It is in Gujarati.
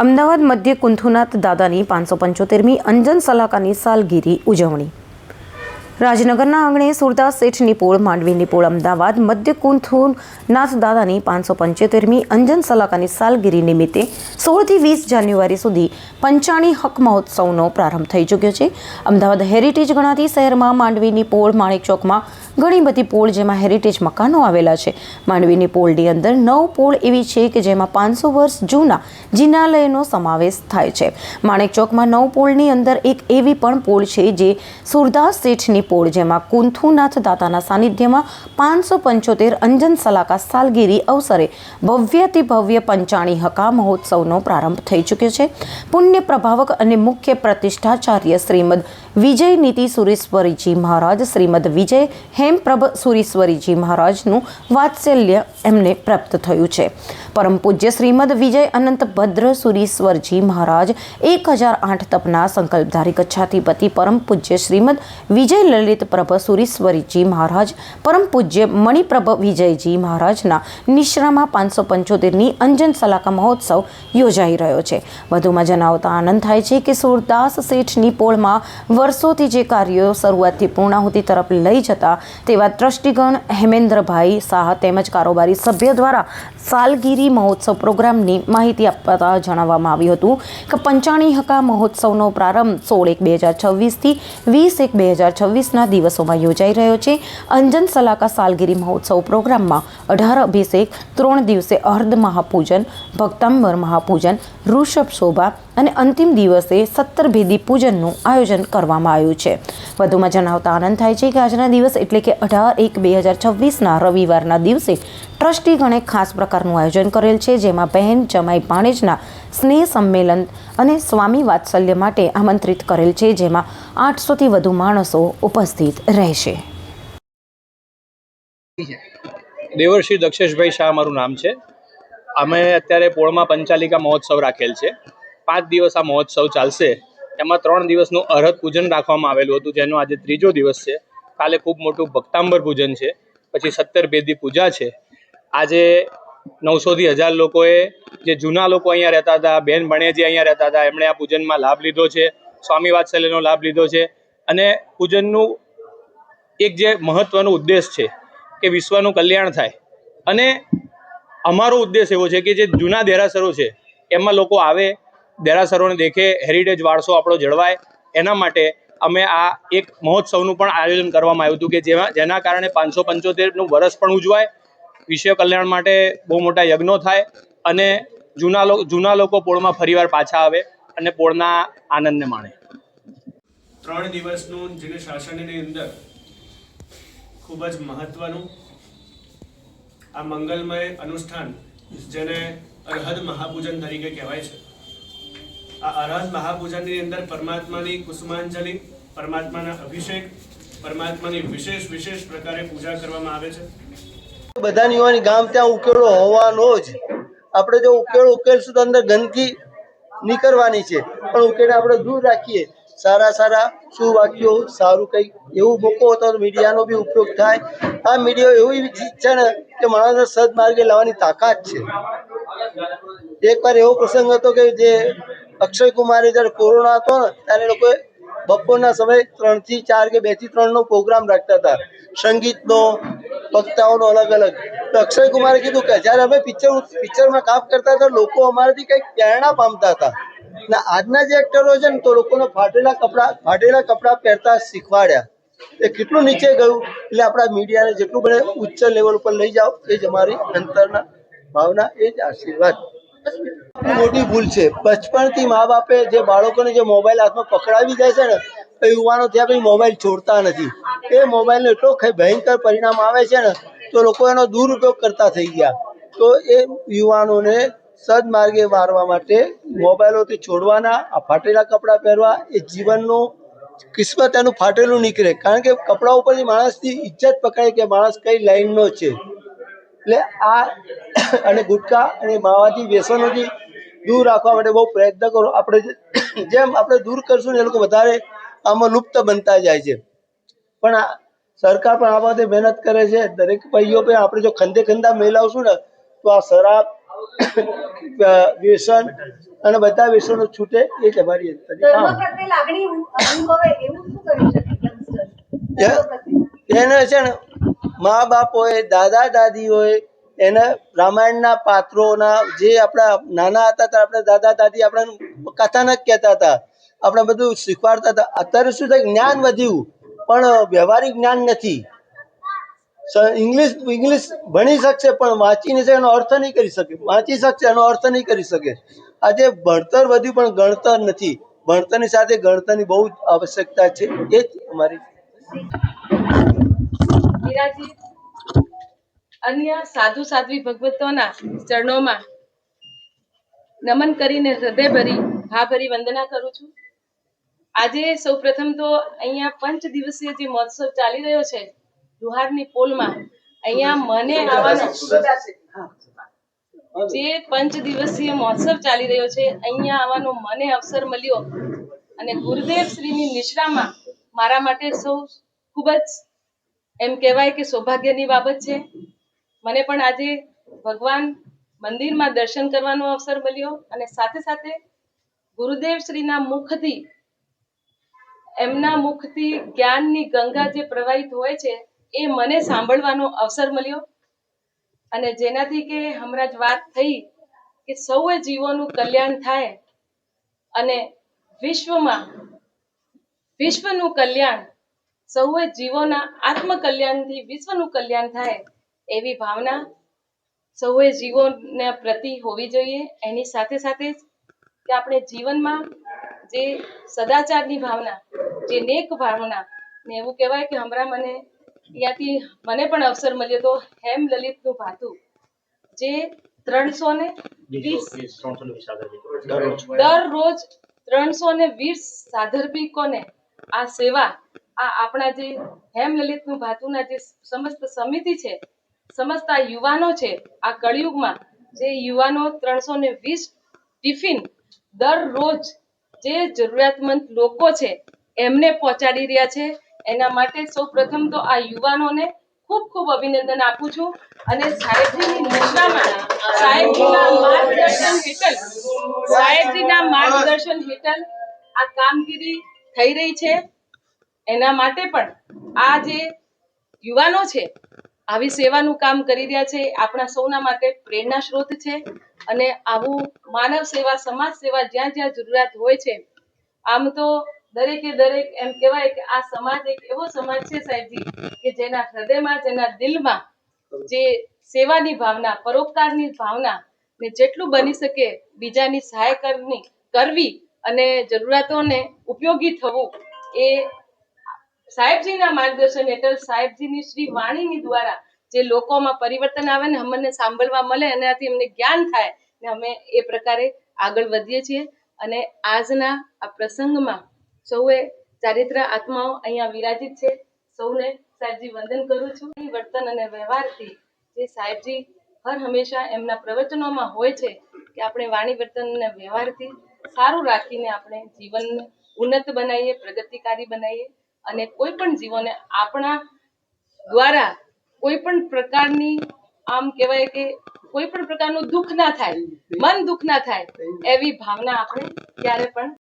અમદાવાદ મધ્ય કુંથુનાથ દાદાની 575મી અંજન સલાકાની સાલગીરી ઉજવણી. રાજનગરના આંગણે સુરદાસ શેઠની પોળ, માંડવીની પોળ, અમદાવાદ મધ્ય કુંથુનાથ દાદાની 575મી અંજન સલાકાની સાલગીરી નિમિત્તે 16થી 20 જાન્યુઆરી સુધી પંચાણી હક મહોત્સવનો પ્રારંભ થઈ ચૂક્યો છે. અમદાવાદ હેરિટેજ ગણાતી શહેરમાં માંડવીની પોળ, માણેક ચોકમાં ઘણી બધી પોળ જેમાં હેરિટેજ મકાનો આવેલા છે. માંડવીની પોળની અંદર 9 પોળ એવી છે કે જેમાં 500 વર્ષ જૂના જિનાલયનો સમાવેશ થાય છે. માણેક ચોકમાં 9 પોળની અંદર એક એવી પણ પોળ છે જે સુરદાસ શેઠની પોળ, જેમાં કુંથુનાથ દાદાના સાનિધ્યમાં 575 અંજન સલાકા સાલગીરી અવસરે ભવ્યાતિ ભવ્ય પંચાણી હકા મહોત્સવનો પ્રારંભ થઈ ચૂક્યો છે. પુણ્ય પ્રભાવક અને મુખ્ય પ્રતિષ્ઠાચાર્ય શ્રીમદ વિજય નીતિ સુરેશ્વરીજી મહારાજ, શ્રીમદ વિજય હેમપ્રભ સુરેશ્વરીજી મહારાજનું વાત્સલ્ય એમને પ્રાપ્ત થયું છે. પરમ પૂજ્ય શ્રીમદ વિજય અનંત ભદ્ર સુરેશ્વરજી મહારાજ 1008 તપના સંકલ્પધારી કચ્છાધિપતિ પરમ પૂજ્ય શ્રીમદ વિજય લલિત પ્રભ સુરેશ્વરીજી મહારાજ, પરમ પૂજ્ય મણિપ્રભ વિજયજી મહારાજના નિશ્રામાં 575ની અંજન સલાકા મહોત્સવ યોજાઈ રહ્યો છે. વધુમાં જણાવતા આનંદ થાય છે કે સુરદાસ શેઠની પોળમાં વર્ષોથી જે કાર્યો શરૂઆતથી પૂર્ણાહુતિ તરફ લઈ જતા તેવા ટ્રસ્ટીગણ હેમેન્દ્રભાઈ શાહ તેમજ કારોબારી સભ્ય દ્વારા સાલગીરી મહોત્સવ પ્રોગ્રામની માહિતી આપતા જણાવવામાં આવ્યું હતું કે પંચાણી હકા મહોત્સવનો પ્રારંભ 16/1/2026થી 20/1/2026ના દિવસોમાં યોજાઈ રહ્યો છે. અંજન સલાકા સાલગીરી મહોત્સવ પ્રોગ્રામમાં 18 અભિષેક, 3 દિવસે અર્ધ મહાપૂજન, ભક્તાંબર મહાપૂજન, ઋષભ શોભા અને અંતિમ દિવસે 17 ભેદી પૂજનનું આયોજન કરવામાં આવ્યું છે. વધુમાં જણાવતા આનંદ થાય છે કે આજના દિવસ એટલે કે 18/1/2026ના રવિવારના દિવસે ટ્રસ્ટીગણે ખાસ પ્રકારનું આયોજન કરેલ છે, જેમાં બહેન જમાઈ ભાણેજના સ્નેહ સંમેલન અને સ્વામી વાત્સલ્ય માટે આમંત્રિત કરેલ છે, જેમાં 800થી વધુ માણસો ઉપસ્થિત રહેશે. દેવર્ષિ દક્ષેશભાઈ શાહ મારું નામ છે. અમે અત્યારે પોળમાં પંચાલિકા મહોત્સવ રાખેલ છે. 5 દિવસ આ મહોત્સવ ચાલશે. એમાં 3 દિવસનું અરહત પૂજન રાખવામાં આવેલું હતું, જેનો આજે 3જો દિવસ છે. કાલે ખૂબ મોટું ભક્તાંબર પૂજન છે, પછી 17 ભેદી પૂજા છે. આજે 900થી 1000 લોકોએ, જે જૂના લોકો અહીંયા રહેતા હતા, બેન ભણેજી અહીંયા રહેતા હતા, એમણે આ પૂજનમાં લાભ લીધો છે, સ્વામી વાત્સલ્યનો લાભ લીધો છે. અને પૂજનનું એક જે મહત્વનો ઉદ્દેશ છે કે વિશ્વનું કલ્યાણ થાય. અને અમારો ઉદ્દેશ એવો છે કે જે જૂના દેરાસરો છે એમાં લોકો આવે, દેરાસરોને દેખે, હેરિટેજ વારસો આપણો જળવાય. એના માટે અમે આ એક મહોત્સવનું પણ આયોજન કરવામાં આવ્યું હતું કે જેના કારણે 575નું વર્ષ પણ ઉજવાય, વિશ્વ કલ્યાણ માટે બહુ મોટા યજ્ઞો થાય અને જૂના લોકો પોળમાં ફરીવાર પાછા આવે અને પોળના આનંદને માણે. 3 દિવસનું જિલ્લા શાસનની અંદર ખૂબ જ મહત્વનું આ મંગલમય અનુષ્ઠાન, જેને અરહદ મહાપૂજન તરીકે કહેવાય છે. આ અરહદ મહાપૂજનની અંદર પરમાત્માની કુસુમાંજલિ, પરમાત્માના અભિષેક, પરમાત્માની વિશેષ પ્રકારે પૂજા કરવામાં આવે છે. બધાની હોવાની ગામ ત્યાં ઉકેલો હોવાનો જ. આપણે જો ઉકેલશું તો અંદર ગંદકી નીકળવાની છે, પણ ઉકેલ આપણે દૂર રાખીએ. સારા સુવાક્યો, સારું કંઈક એવું મૂકો તો મીડિયાનો બી ઉપયોગ થાય. આ મીડિયા એવી ચીજ છે ને કે માણસને સદમાર્ગે લાવવાની તાકાત છે. એકવાર એવો પ્રસંગ હતો કે જે અક્ષય કુમારે જ્યારે કોરોના હતો ને ત્યારે લોકોએ બપોરના સમયે 3 થી 4 કે 2 થી 3નો પ્રોગ્રામ રાખતા હતા, સંગીતનો, વક્તાઓનો અલગ અલગ. તો અક્ષય કુમારે કીધું કે જ્યારે અમે પિક્ચરમાં કામ કરતા હતા, લોકો અમારાથી કંઈક પ્રેરણા પામતા હતા. ને આજના જે એક્ટરો છે ને, તો લોકોને ફાટેલા કપડાં પહેરતા શીખવાડ્યા. એ કેટલું નીચે ગયું. એટલે આપણા મીડિયાને જેટલું બને ઉચ્ચ લેવલ ઉપર લઈ જાઓ, એ જ અમારી અંતરના ભાવના, એ જ આશીર્વાદ. મોટી ભૂલ છે. બચપણથી મા બાપે જે બાળકોને જે મોબાઈલ હાથમાં પકડાવી જાય છે ને, તો યુવાનો ત્યાં પછી મોબાઈલ છોડતા નથી. એ મોબાઈલનો એટલો ભયંકર પરિણામ આવે છે ને, તો લોકો એનો દુરુપયોગ કરતા થઈ ગયા. તો એ યુવાનોને સદમાર્ગે વારવા માટે મોબાઈલોથી છોડવાના, આ ફાટેલા કપડાં પહેરવા, એ જીવનનું કિસ્મત એનું ફાટેલું નીકળે. કારણ કે કપડા ઉપરથી માણસની ઇજ્જત પકડાય કે માણસ કઈ લાઈનનો છે. એટલે આ અને ગુટખા અને માવાથી વ્યસનોથી દૂર રાખવા માટે બહુ પ્રયત્ન કરો. આપણે જેમ આપણે દૂર કરશું ને, એ લોકો વધારે આમાં લુપ્ત બનતા જાય છે. પણ સરકાર પણ આ બાબતે મહેનત કરે છે. દરેક ભાઈઓ પણ આપણે જો ખંધે ખંધા મિલાવશું ને, તો આ શરાબ વ્યસન અને બધા વ્યસનો છૂટે એ જ અમારી ધર્મ પ્રત્યે લાગણી અનુભવે એવું શું કરી શકે યંગસ્ટર? એને છે ને મા બાપ હોય, દાદા દાદી હોય, એને રામાયણના પાત્રોના જે આપણા નાના હતા ત્યારે આપણે દાદા દાદી આપણે કથાનક કહેતા હતા, આપણે બધું શીખવાડતા હતા. અત્યારે શું થાય, જ્ઞાન વધ્યું પણ વ્યવહારિક જ્ઞાન નથી. ઇંગ્લિશ ભણી શકશે પણ વાંચી નહીં શકે, એનો અર્થ નહીં કરી શકે. વાંચી શકશે, એનો અર્થ નહીં કરી શકે. આજે ભણતર વધ્યું પણ ગણતર નથી. ભણતરની સાથે ગણતરની બહુ જ આવશ્યકતા છે. એ જ અમારી વિરાજી અન્ય સાધુ સાધ્વી ભગવતોના ચરણોમાં નમન કરીને હૃદયભરી ભાવભરી વંદના કરું છું. આજે સૌપ્રથમ તો અહીંયા 5 દિવસીય જે મહોત્સવ ચાલી રહ્યો છે લુહારની પોલમાં, અહીંયા મને આવવાનો જે 5 દિવસીય મહોત્સવ ચાલી રહ્યો છે અહીંયા આવવાનો મને અવસર મળ્યો અને ગુરુદેવ શ્રીની નિશ્રામાં મારા માટે સૌ ખૂબ જ એમ કહેવાય કે સૌભાગ્યની બાબત છે. મને પણ આજે ભગવાન મંદિરમાં દર્શન કરવાનો અવસર મળ્યો અને સાથે સાથે ગુરુદેવ શ્રીના મુખથી, એમના મુખથી જ્ઞાનની ગંગા જે પ્રવાહિત હોય છે એ મને સાંભળવાનો અવસર મળ્યો. અને જેનાથી કે હમણાં જ વાત થઈ કે સૌએ જીવોનું કલ્યાણ થાય અને વિશ્વનું કલ્યાણ, સૌએ જીવોના આત્મકલ્યાણથી વિશ્વનું કલ્યાણ થાય એવી ભાવના સૌએ જીવોના પ્રતિ હોવી જોઈએ. એની સાથે સાથે કે આપણે જીવનમાં જે સદાચારની ભાવના, જે નેક ભાવના, ને એવું કહેવાય કે હમણાં ત્યાંથી મને પણ અવસર મળ્યો તો હેમલલિતનું ભાતું જે 320 દરરોજ 320 સાધર્ભિકોને આ સેવા, આ આપણા જે હેમલલિતનું ભાતુના જે સમસ્ત સમિતિ છે, સમસ્ત આ યુવાનો છે, આ કળિયુગમાં જે યુવાનો 320 ટિફિન દરરોજ જે જરૂરિયાતમંદ લોકો છે એમને પહોંચાડી રહ્યા છે. એના માટે સૌ પ્રથમ તો આ યુવાનોને ખૂબ ખૂબ અભિનંદન આપું છું. અને સાહેબજીની નિશ્રામાં સાહેબજીના માર્ગદર્શન હેઠળ આ કામગીરી થઈ રહી છે. એના માટે પણ આ જે યુવાનો છે આવી સેવાનું કામ કરી રહ્યા છે આપણા સૌના માટે પ્રેરણા સ્ત્રોત છે. અને આવું માનવ સેવા, સમાજ સેવા જ્યાં જ્યાં જરૂરિયાત હોય છે, આમ તો દરેકે દરેક એમ કહેવાય કે આ સમાજ એક એવો સમાજ છે સાહેબજી કે જેના હૃદયમાં, જેના દિલમાં જે સેવાની ભાવના, પરોપકારની ભાવના ને જેટલું બની શકે બીજાની સહાય કરવી અને જરૂરિયાતોને ઉપયોગી થવું, એ સાહેબજીના માર્ગદર્શન હેઠળ સાહેબજીની શ્રી વાણીની દ્વારા જે લોકોમાં પરિવર્તન આવે ને અમને સાંભળવા મળે, એનાથી અમને જ્ઞાન થાય ને અમે એ પ્રકારે આગળ વધીએ છીએ. અને આજના આ પ્રસંગમાં સૌએ ચારિત્ર આત્માઓ અહીંયા વિરાજિત છે, સૌને સાહેબજી વંદન કરું છું. વર્તન અને વ્યવહારથી જે સાહેબજી હર હંમેશા એમના પ્રવચનોમાં હોય છે કે આપણે વાણી, વર્તન અને વ્યવહારથી સારું રાખીને આપણે જીવનને ઉન્નત બનાવીએ, પ્રગતિકારી બનાવીએ અને કોઈ પણ જીવોને આપણા દ્વારા કોઈ પણ પ્રકારની, આમ કહેવાય કે કોઈ પણ પ્રકારનું દુઃખ ના થાય, મન દુઃખ ના થાય એવી ભાવના આપણે ક્યારે પણ